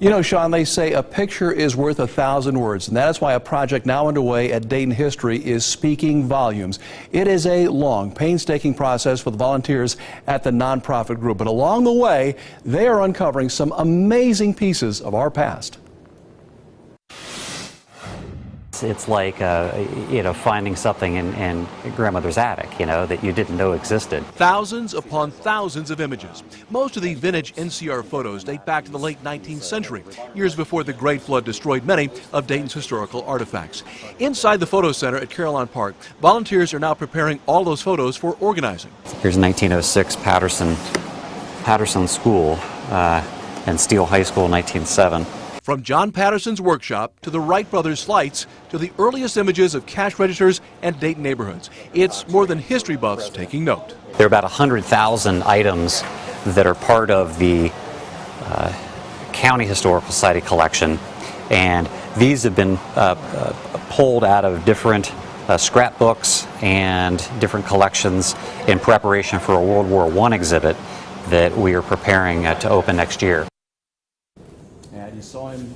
You know, Sean, they say a picture is worth 1,000 words, and that is why a project now underway at Dayton History is speaking volumes. It is a long, painstaking process for the volunteers at the nonprofit group, but along the way, they are uncovering some amazing pieces of our past. It's like, finding something in grandmother's attic, that you didn't know existed. Thousands upon thousands of images. Most of the vintage NCR photos date back to the late 19th century, years before the Great Flood destroyed many of Dayton's historical artifacts. Inside the photo center at Caroline Park, volunteers are now preparing all those photos for organizing. Here's 1906 Patterson School and Steele High School, 1907. From John Patterson's workshop to the Wright brothers' flights to the earliest images of cash registers and Dayton neighborhoods, it's more than history buffs taking note. There are about 100,000 items that are part of the County Historical Society collection, and these have been pulled out of different scrapbooks and different collections in preparation for a World War I exhibit that we are preparing to open next year. And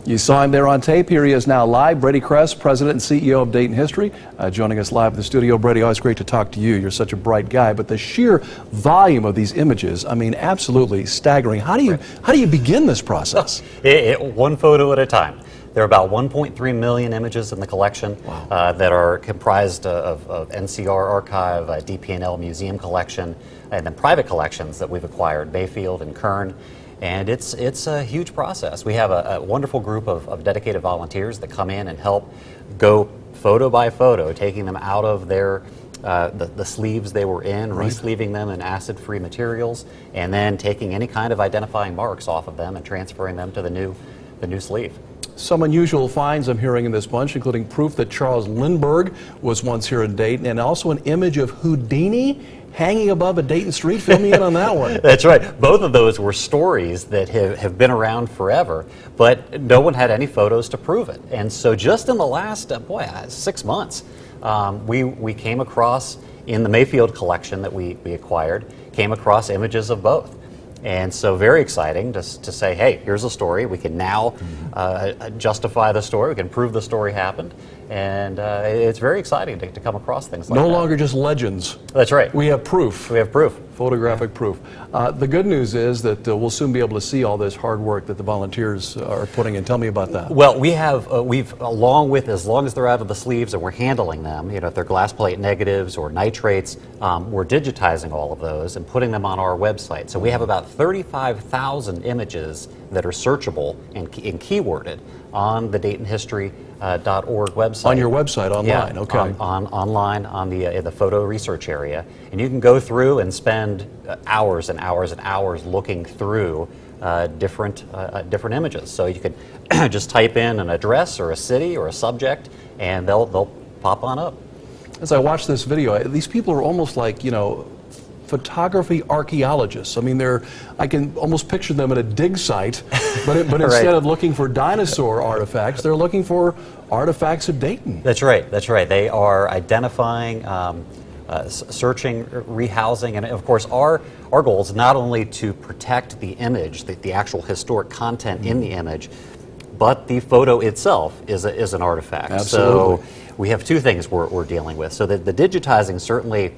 you saw him there on tape. Here he is now live. Brady Kress, President and CEO of Dayton History, joining us live in the studio. Brady, always great to talk to you. You're such a bright guy, but the sheer volume of these images, I mean, absolutely staggering. How do you begin this process? One photo at a time. There are about 1.3 million images in the collection. Wow. That are comprised of NCR archive, DP&L museum collection, and then private collections that we've acquired, Mayfield and Kern. And it's a huge process. We have a wonderful group of dedicated volunteers that come in and help go photo by photo, taking them out of their the sleeves they were in, right, re-sleeving them in acid-free materials, and then taking any kind of identifying marks off of them and transferring them to the new sleeve. Some unusual finds I'm hearing in this bunch, including proof that Charles Lindbergh was once here in Dayton, and also an image of Houdini hanging above a Dayton street. Fill me in on that one. That's right. Both of those were stories that have been around forever, but no one had any photos to prove it. And so just in the last, 6 months, we came across, in the Mayfield collection that we acquired, came across images of both. And so very exciting to say, hey, here's a story. We can now justify the story. We can prove the story happened. And it's very exciting to come across things like that. No longer just legends. That's right. We have proof. We have proof. Photographic proof. The good news is that we'll soon be able to see all this hard work that the volunteers are putting in. Tell me about that. Well, we've along with, as long as they're out of the sleeves and we're handling them, if they're glass plate negatives or nitrates, we're digitizing all of those and putting them on our website. So we have about 35,000 images that are searchable and keyworded on the DaytonHistory.org website. On your website, online, yeah, okay. Online on the photo research area. And you can go through and spend hours and hours and hours looking through different images. So you could just type in an address or a city or a subject, and they'll pop on up. As I watch this video, these people are almost like, photography archaeologists. I mean, I can almost picture them at a dig site, but instead right, of looking for dinosaur artifacts, they're looking for artifacts of Dayton. That's right. That's right. They are identifying, searching, rehousing, and of course, our goal is not only to protect the image, the actual historic content in the image, but the photo itself is an artifact. Absolutely. So we have two things we're dealing with. So the digitizing certainly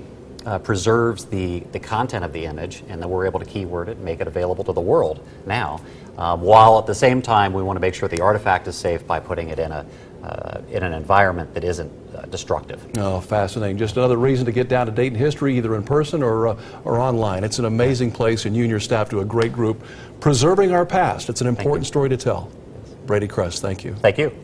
preserves the content of the image, and then we're able to keyword it and make it available to the world now, while at the same time we want to make sure the artifact is safe by putting it in an environment that isn't destructive. Oh, fascinating. Just another reason to get down to Dayton History, either in person or online. It's an amazing place, and you and your staff do a great group preserving our past. It's an important story to tell. Brady Kress, thank you. Thank you.